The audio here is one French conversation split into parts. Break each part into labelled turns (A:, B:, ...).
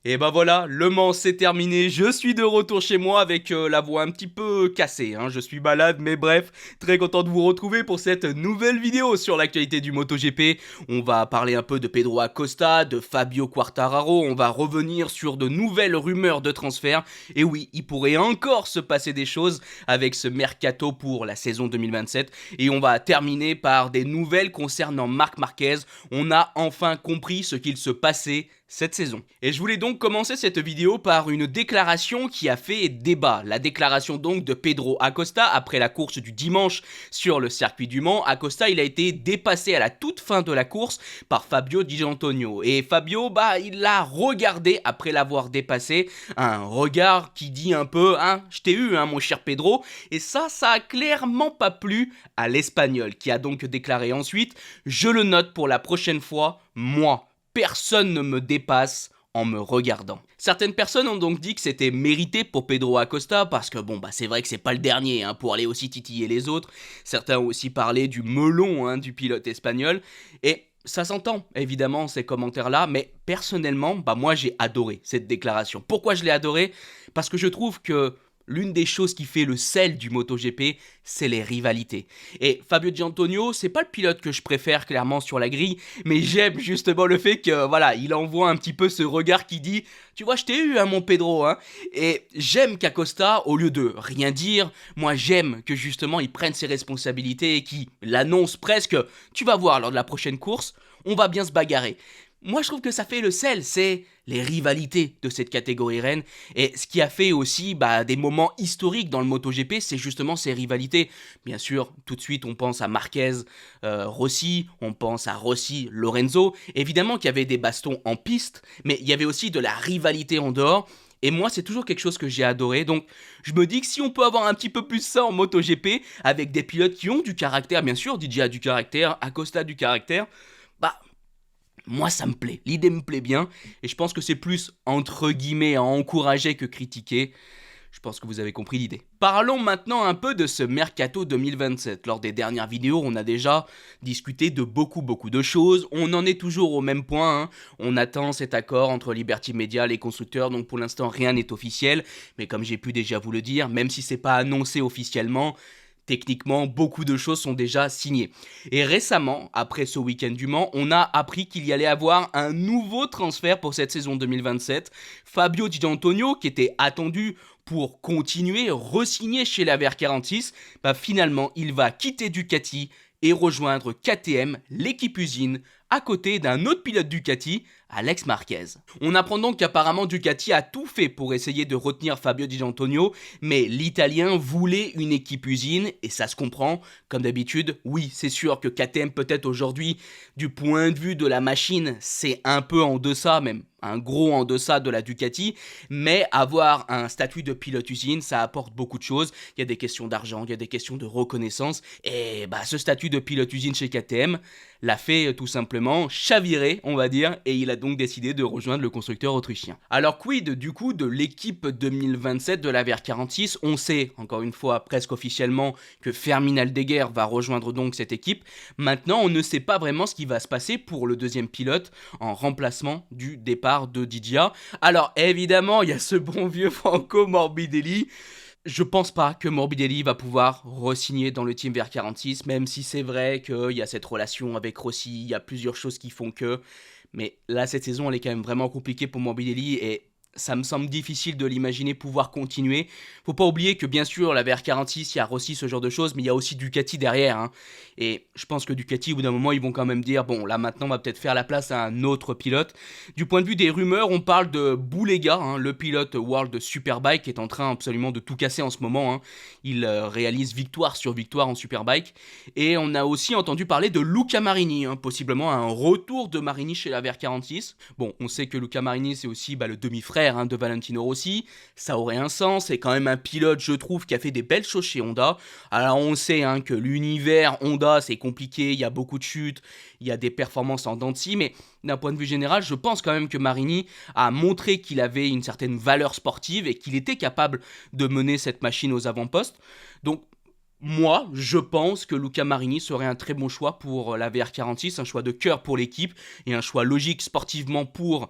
A: Et bah voilà, Le Mans c'est terminé, je suis de retour chez moi avec la voix un petit peu cassée, je suis malade mais bref, très content de vous retrouver pour cette nouvelle vidéo sur l'actualité du MotoGP. On va parler un peu de Pedro Acosta, de Fabio Quartararo, on va revenir sur de nouvelles rumeurs de transfert, et oui, il pourrait encore se passer des choses avec ce mercato pour la saison 2027, et on va terminer par des nouvelles concernant Marc Marquez. On a enfin compris ce qu'il se passait cette saison. Et je voulais donc commencer cette vidéo par une déclaration qui a fait débat. La déclaration donc de Pedro Acosta après la course du dimanche sur le circuit du Mans. Acosta, il a été dépassé à la toute fin de la course par Fabio Di Giannantonio. Et Fabio, il l'a regardé après l'avoir dépassé. Un regard qui dit un peu, je t'ai eu, mon cher Pedro. Et ça a clairement pas plu à l'Espagnol, qui a donc déclaré ensuite, je le note pour la prochaine fois, moi. Personne ne me dépasse en me regardant. Certaines personnes ont donc dit que c'était mérité pour Pedro Acosta parce que c'est vrai que c'est pas le dernier pour aller aussi titiller les autres. Certains ont aussi parlé du melon du pilote espagnol et ça s'entend évidemment ces commentaires là, mais personnellement moi j'ai adoré cette déclaration. Pourquoi je l'ai adoré? Parce que je trouve que l'une des choses qui fait le sel du MotoGP, c'est les rivalités. Et Fabio Giannantonio, c'est pas le pilote que je préfère clairement sur la grille, mais j'aime justement le fait que il envoie un petit peu ce regard qui dit tu vois, je t'ai eu mon Pedro Et j'aime qu'Acosta, au lieu de rien dire, moi j'aime que justement il prenne ses responsabilités et qu'il l'annonce presque tu vas voir lors de la prochaine course, on va bien se bagarrer. Moi, je trouve que ça fait le sel, c'est les rivalités de cette catégorie reine. Et ce qui a fait aussi des moments historiques dans le MotoGP, c'est justement ces rivalités. Bien sûr, tout de suite, on pense à Marquez, Rossi, on pense à Rossi, Lorenzo. Évidemment qu'il y avait des bastons en piste, mais il y avait aussi de la rivalité en dehors. Et moi, c'est toujours quelque chose que j'ai adoré. Donc, je me dis que si on peut avoir un petit peu plus ça en MotoGP, avec des pilotes qui ont du caractère, bien sûr, DJ a du caractère, Acosta a du caractère, moi ça me plaît, l'idée me plaît bien, et je pense que c'est plus entre guillemets à encourager que critiquer. Je pense que vous avez compris l'idée. Parlons maintenant un peu de ce Mercato 2027. Lors des dernières vidéos, on a déjà discuté de beaucoup de choses. On en est toujours au même point. On attend cet accord entre Liberty Media et les constructeurs, donc pour l'instant rien n'est officiel. Mais comme j'ai pu déjà vous le dire, même si c'est pas annoncé officiellement, techniquement, beaucoup de choses sont déjà signées. Et récemment, après ce week-end du Mans, on a appris qu'il y allait avoir un nouveau transfert pour cette saison 2027. Fabio Di Giannantonio, qui était attendu pour continuer, re-signer chez la VR46, finalement, il va quitter Ducati et rejoindre KTM, l'équipe usine, à côté d'un autre pilote Ducati, Alex Marquez. On apprend donc qu'apparemment Ducati a tout fait pour essayer de retenir Fabio Di Giannantonio, mais l'Italien voulait une équipe usine, et ça se comprend. Comme d'habitude, oui, c'est sûr que KTM peut-être aujourd'hui, du point de vue de la machine, c'est un peu en deçà, même un gros en deçà de la Ducati, mais avoir un statut de pilote usine, ça apporte beaucoup de choses. Il y a des questions d'argent, il y a des questions de reconnaissance, et ce statut de pilote usine chez KTM l'a fait tout simplement chavirer, on va dire, et il a donc décidé de rejoindre le constructeur autrichien. Alors quid du coup de l'équipe 2027 de la VR46? On sait, encore une fois, presque officiellement, que Fermin Aldeguer va rejoindre donc cette équipe. Maintenant, on ne sait pas vraiment ce qui va se passer pour le deuxième pilote en remplacement du départ de Didia. Alors évidemment, il y a ce bon vieux Franco Morbidelli. Je pense pas que Morbidelli va pouvoir re-signer dans le team VR46, même si c'est vrai qu'il y a cette relation avec Rossi, il y a plusieurs choses qui font que... Mais là, cette saison, elle est quand même vraiment compliquée pour Morbidelli et ça me semble difficile de l'imaginer pouvoir continuer. Faut pas oublier que bien sûr, la VR46, il y a Rossi, ce genre de choses, mais il y a aussi Ducati derrière. Et je pense que Ducati, au bout d'un moment, ils vont quand même dire, bon, là maintenant, on va peut-être faire la place à un autre pilote. Du point de vue des rumeurs, on parle de Boulega, le pilote World Superbike, qui est en train absolument de tout casser en ce moment. Il réalise victoire sur victoire en Superbike. Et on a aussi entendu parler de Luca Marini, possiblement un retour de Marini chez la VR46. Bon, on sait que Luca Marini, c'est aussi le demi-frère de Valentino Rossi, ça aurait un sens, c'est quand même un pilote, je trouve, qui a fait des belles choses chez Honda. Alors on sait que l'univers Honda, c'est compliqué, il y a beaucoup de chutes, il y a des performances en dents de scie, mais d'un point de vue général, je pense quand même que Marini a montré qu'il avait une certaine valeur sportive et qu'il était capable de mener cette machine aux avant-postes. Donc Moi, je pense que Luca Marini serait un très bon choix pour la VR46, un choix de cœur pour l'équipe et un choix logique sportivement pour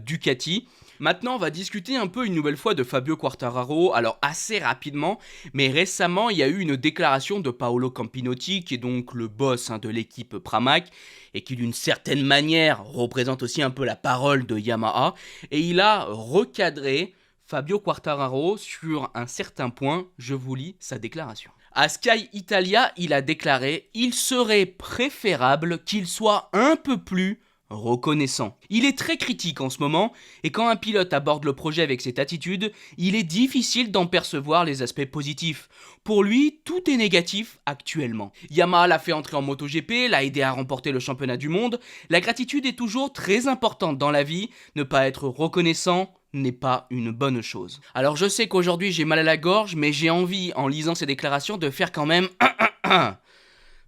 A: Ducati. Maintenant, on va discuter un peu une nouvelle fois de Fabio Quartararo, alors assez rapidement, mais récemment, il y a eu une déclaration de Paolo Campinotti, qui est donc le boss de l'équipe Pramac, et qui d'une certaine manière représente aussi un peu la parole de Yamaha, et il a recadré Fabio Quartararo sur un certain point. Je vous lis sa déclaration. À Sky Italia, il a déclaré « Il serait préférable qu'il soit un peu plus reconnaissant. Il est très critique en ce moment, et quand un pilote aborde le projet avec cette attitude, il est difficile d'en percevoir les aspects positifs. Pour lui, tout est négatif actuellement. Yamaha l'a fait entrer en MotoGP, l'a aidé à remporter le championnat du monde. La gratitude est toujours très importante dans la vie, ne pas être reconnaissant n'est pas une bonne chose. Alors je sais qu'aujourd'hui j'ai mal à la gorge, mais j'ai envie, en lisant ces déclarations, de faire quand même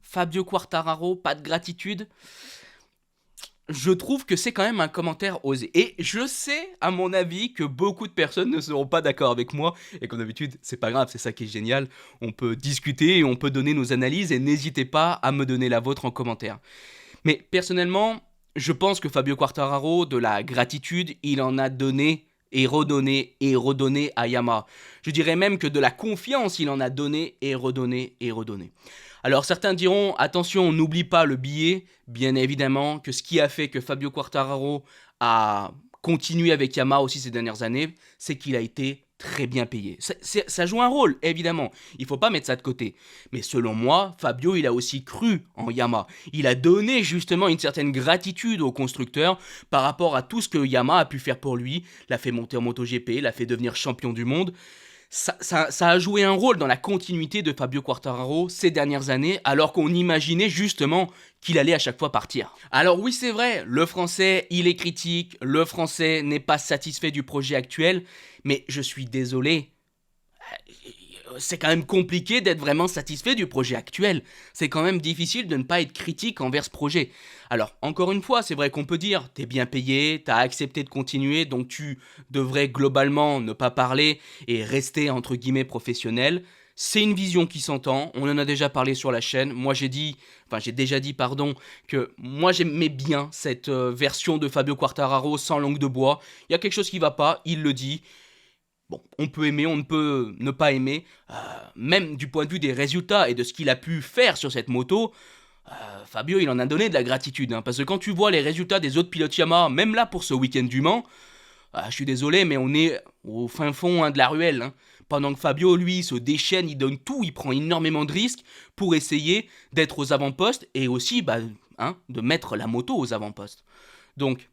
A: Fabio Quartararo, pas de gratitude. Je trouve que c'est quand même un commentaire osé. Et je sais, à mon avis, que beaucoup de personnes ne seront pas d'accord avec moi. Et comme d'habitude, c'est pas grave, c'est ça qui est génial. On peut discuter et on peut donner nos analyses et n'hésitez pas à me donner la vôtre en commentaire. Mais personnellement, je pense que Fabio Quartararo, de la gratitude, il en a donné et redonné à Yamaha. Je dirais même que de la confiance, il en a donné et redonné et redonné. Alors certains diront, attention, on n'oublie pas le billet. Bien évidemment que ce qui a fait que Fabio Quartararo a continué avec Yamaha aussi ces dernières années, c'est qu'il a été très bien payé. Ça joue un rôle, évidemment. Il ne faut pas mettre ça de côté. Mais selon moi, Fabio, il a aussi cru en Yamaha. Il a donné justement une certaine gratitude au constructeur par rapport à tout ce que Yamaha a pu faire pour lui. L'a fait monter en MotoGP, l'a fait devenir champion du monde. Ça a joué un rôle dans la continuité de Fabio Quartararo ces dernières années, alors qu'on imaginait justement qu'il allait à chaque fois partir. Alors oui, c'est vrai, le français, il est critique, le français n'est pas satisfait du projet actuel, mais je suis désolé, c'est quand même compliqué d'être vraiment satisfait du projet actuel. C'est quand même difficile de ne pas être critique envers ce projet. Alors, encore une fois, c'est vrai qu'on peut dire, t'es bien payé, t'as accepté de continuer, donc tu devrais globalement ne pas parler et rester entre guillemets professionnel. C'est une vision qui s'entend, on en a déjà parlé sur la chaîne. Moi j'ai déjà dit que moi j'aimais bien cette version de Fabio Quartararo sans langue de bois. Il y a quelque chose qui va pas, il le dit. Bon, on peut aimer, on ne peut ne pas aimer, même du point de vue des résultats et de ce qu'il a pu faire sur cette moto, Fabio il en a donné de la gratitude, parce que quand tu vois les résultats des autres pilotes Yamaha, même là pour ce week-end du Mans, je suis désolé mais on est au fin fond de la ruelle, pendant que Fabio lui se déchaîne, il donne tout, il prend énormément de risques pour essayer d'être aux avant-postes et aussi de mettre la moto aux avant-postes. Donc,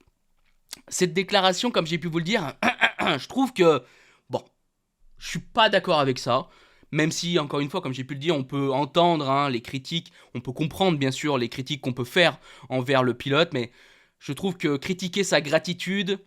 A: cette déclaration, comme j'ai pu vous le dire, je trouve que bon, je suis pas d'accord avec ça, même si, encore une fois, comme j'ai pu le dire, on peut entendre les critiques, on peut comprendre bien sûr les critiques qu'on peut faire envers le pilote, mais je trouve que critiquer sa gratitude,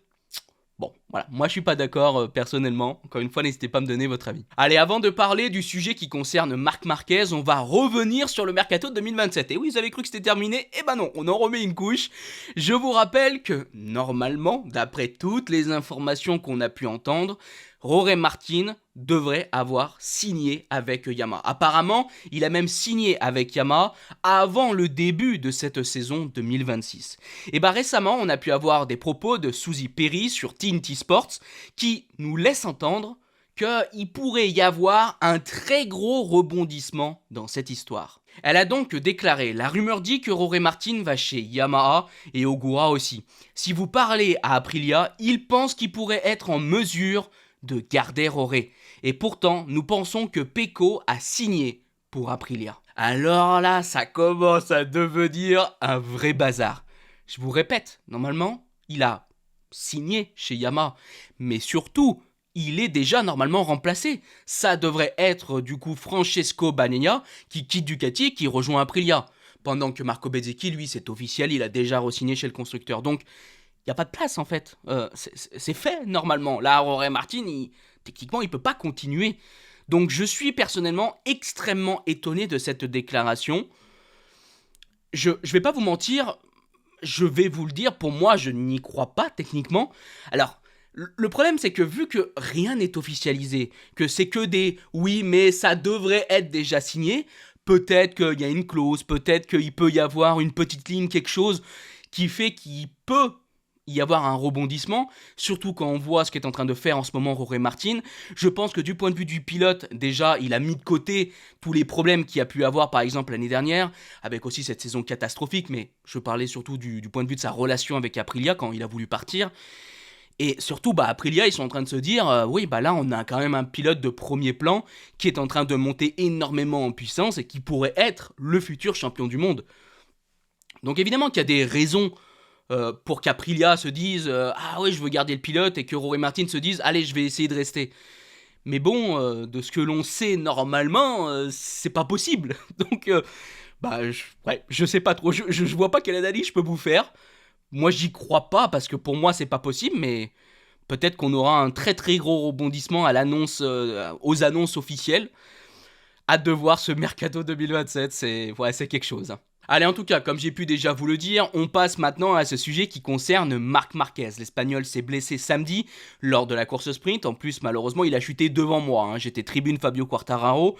A: bon, voilà, moi je suis pas d'accord personnellement, encore une fois, n'hésitez pas à me donner votre avis. Allez, avant de parler du sujet qui concerne Marc Marquez, on va revenir sur le Mercato de 2027. Et oui, vous avez cru que c'était terminé? Eh ben non, on en remet une couche. Je vous rappelle que, normalement, d'après toutes les informations qu'on a pu entendre, Jorge Martin devrait avoir signé avec Yamaha. Apparemment, il a même signé avec Yamaha avant le début de cette saison 2026. Et récemment, on a pu avoir des propos de Suzy Perry sur TNT Sports qui nous laissent entendre qu'il pourrait y avoir un très gros rebondissement dans cette histoire. Elle a donc déclaré « La rumeur dit que Jorge Martin va chez Yamaha et Ogura aussi. Si vous parlez à Aprilia, il pense qu'il pourrait être en mesure de garder Jorge. Et pourtant, nous pensons que Pecco a signé pour Aprilia. » Alors là, ça commence à devenir un vrai bazar. Je vous répète, normalement, il a signé chez Yamaha. Mais surtout, il est déjà normalement remplacé. Ça devrait être du coup Francesco Bagnaia qui quitte Ducati, qui rejoint Aprilia. Pendant que Marco Bezzecchi, lui, c'est officiel, il a déjà re-signé chez le constructeur. Donc, il n'y a pas de place en fait. C'est fait normalement. Là, Jorge Martin, techniquement, il ne peut pas continuer. Donc, je suis personnellement extrêmement étonné de cette déclaration. Je ne vais pas vous mentir, je vais vous le dire, pour moi, je n'y crois pas techniquement. Alors, Le problème, c'est que vu que rien n'est officialisé, que c'est que des oui, mais ça devrait être déjà signé, peut-être qu'il y a une clause, peut-être qu'il peut y avoir une petite ligne, quelque chose qui fait qu'il peut y avoir un rebondissement, surtout quand on voit ce qu'est en train de faire en ce moment Jorge Martin. Je pense que du point de vue du pilote, déjà, il a mis de côté tous les problèmes qu'il a pu avoir, par exemple, l'année dernière, avec aussi cette saison catastrophique, mais je parlais surtout du point de vue de sa relation avec Aprilia quand il a voulu partir. Et surtout, Aprilia, ils sont en train de se dire, oui, là, on a quand même un pilote de premier plan qui est en train de monter énormément en puissance et qui pourrait être le futur champion du monde. Donc évidemment qu'il y a des raisons pour qu'Aprilia se dise, ah oui, je veux garder le pilote, et que Jorge Martin se dise, allez, je vais essayer de rester. Mais bon, de ce que l'on sait normalement, c'est pas possible. Donc, je sais pas trop, je vois pas quelle analyse je peux vous faire. Moi, j'y crois pas parce que pour moi, c'est pas possible, mais peut-être qu'on aura un très très gros rebondissement à l'annonce, aux annonces officielles. Hâte de voir ce Mercato 2027, c'est quelque chose, hein. Allez, en tout cas, comme j'ai pu déjà vous le dire, on passe maintenant à ce sujet qui concerne Marc Marquez. L'Espagnol s'est blessé samedi lors de la course sprint. En plus, malheureusement, il a chuté devant moi, hein. J'étais tribune Fabio Quartararo.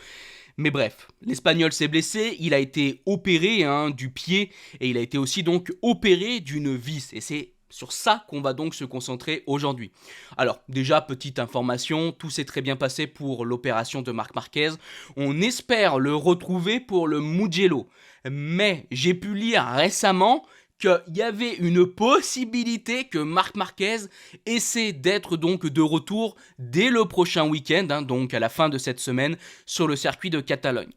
A: Mais bref, l'Espagnol s'est blessé, il a été opéré, hein, du pied, et il a été aussi donc opéré d'une vis. Et c'est sur ça qu'on va donc se concentrer aujourd'hui. Alors, déjà, petite information, tout s'est très bien passé pour l'opération de Marc Marquez. On espère le retrouver pour le Mugello. Mais j'ai pu lire récemment qu'il y avait une possibilité que Marc Marquez essaie d'être donc de retour dès le prochain week-end, hein, donc à la fin de cette semaine, sur le circuit de Catalogne.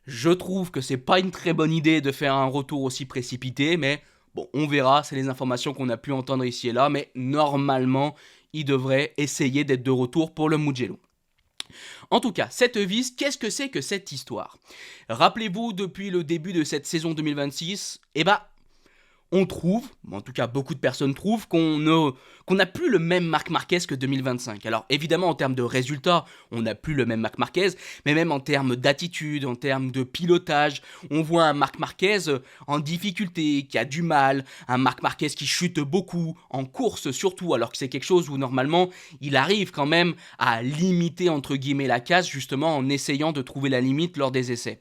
A: Je trouve que c'est pas une très bonne idée de faire un retour aussi précipité, mais bon, on verra, c'est les informations qu'on a pu entendre ici et là, mais normalement, il devrait essayer d'être de retour pour le Mugello. En tout cas, cette vis, qu'est-ce que c'est que cette histoire? Rappelez-vous, depuis le début de cette saison 2026, on trouve, en tout cas beaucoup de personnes trouvent, qu'on n'a plus le même Marc Marquez que 2025. Alors évidemment en termes de résultats, on n'a plus le même Marc Marquez, mais même en termes d'attitude, en termes de pilotage, on voit un Marc Marquez en difficulté, qui a du mal, un Marc Marquez qui chute beaucoup, en course surtout, alors que c'est quelque chose où normalement il arrive quand même à limiter entre guillemets la casse, justement en essayant de trouver la limite lors des essais.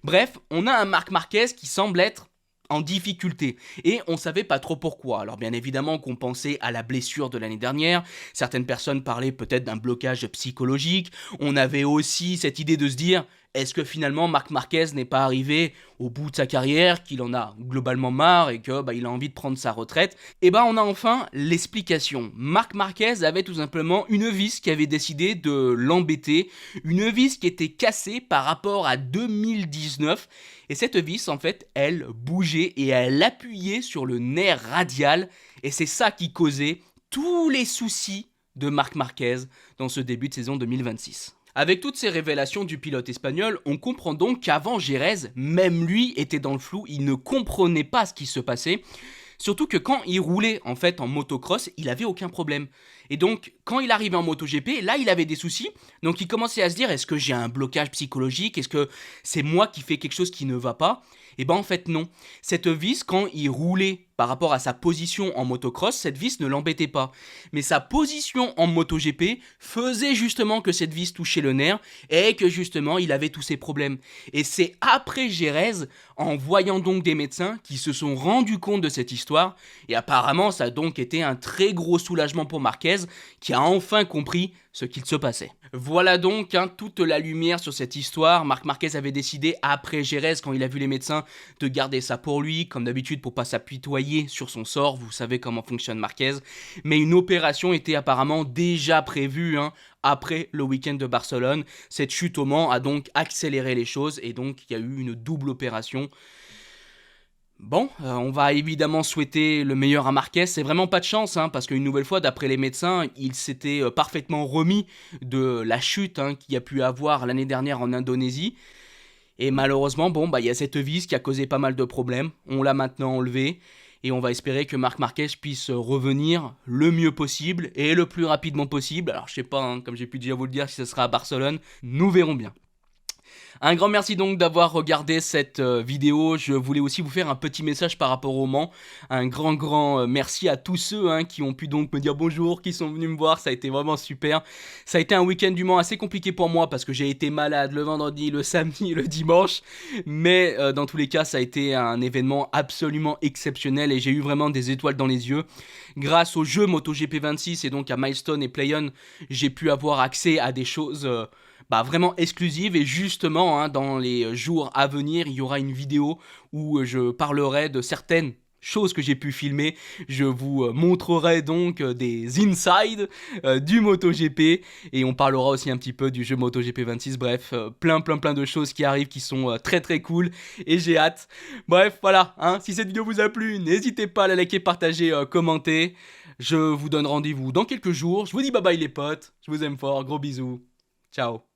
A: Bref, on a un Marc Marquez qui semble être en difficulté, et on savait pas trop pourquoi. Alors bien évidemment qu'on pensait à la blessure de l'année dernière, certaines personnes parlaient peut-être d'un blocage psychologique, on avait aussi cette idée de se dire, est-ce que finalement Marc Marquez n'est pas arrivé au bout de sa carrière, qu'il en a globalement marre et que il a envie de prendre sa retraite? Et on a enfin l'explication. Marc Marquez avait tout simplement une vis qui avait décidé de l'embêter, une vis qui était cassée par rapport à 2019, et cette vis en fait elle bougeait et elle appuyait sur le nerf radial, et c'est ça qui causait tous les soucis de Marc Marquez dans ce début de saison 2026. Avec toutes ces révélations du pilote espagnol, on comprend donc qu'avant Jerez, même lui était dans le flou, il ne comprenait pas ce qui se passait. Surtout que quand il roulait en fait en motocross, il avait aucun problème. Et donc quand il arrivait en MotoGP, là il avait des soucis. Donc il commençait à se dire, est-ce que j'ai un blocage psychologique? Est-ce que c'est moi qui fais quelque chose qui ne va pas? Et en fait non. Cette vis, quand il roulait par rapport à sa position en motocross, cette vis ne l'embêtait pas. Mais sa position en MotoGP faisait justement que cette vis touchait le nerf et que justement il avait tous ces problèmes. Et c'est après Jerez, en voyant donc des médecins, qui se sont rendus compte de cette histoire. Et apparemment ça a donc été un très gros soulagement pour Marquez, qui a enfin compris ce qu'il se passait. Voilà donc toute la lumière sur cette histoire. Marc Marquez avait décidé après Jerez, quand il a vu les médecins, de garder ça pour lui, comme d'habitude pour pas s'apitoyer sur son sort, vous savez comment fonctionne Marquez. Mais une opération était apparemment déjà prévue après le week-end de Barcelone. Cette chute au Mans a donc accéléré les choses et donc il y a eu une double opération. Bon, on va évidemment souhaiter le meilleur à Marquez, c'est vraiment pas de chance, parce qu'une nouvelle fois, d'après les médecins, il s'était parfaitement remis de la chute qu'il y a pu avoir l'année dernière en Indonésie. Et malheureusement, il y a cette vis qui a causé pas mal de problèmes, on l'a maintenant enlevé, et on va espérer que Marc Marquez puisse revenir le mieux possible, et le plus rapidement possible. Alors je sais pas, comme j'ai pu déjà vous le dire, si ce sera à Barcelone, nous verrons bien. Un grand merci donc d'avoir regardé cette vidéo. Je voulais aussi vous faire un petit message par rapport au Mans. Un grand merci à tous ceux qui ont pu donc me dire bonjour, qui sont venus me voir. Ça a été vraiment super. Ça a été un week-end du Mans assez compliqué pour moi parce que j'ai été malade le vendredi, le samedi et le dimanche. Mais dans tous les cas, ça a été un événement absolument exceptionnel et j'ai eu vraiment des étoiles dans les yeux. Grâce au jeu MotoGP 26 et donc à Milestone et PlayOn, j'ai pu avoir accès à des choses vraiment exclusive. Et justement dans les jours à venir il y aura une vidéo où je parlerai de certaines choses que j'ai pu filmer. Je vous montrerai donc des insides du MotoGP et on parlera aussi un petit peu du jeu MotoGP 26. Bref, plein de choses qui arrivent qui sont très cool et j'ai hâte. Bref, voilà, si cette vidéo vous a plu, n'hésitez pas à la liker, partager, commenter. Je vous donne rendez-vous dans quelques jours. Je vous dis bye bye les potes, je vous aime fort, gros bisous, ciao.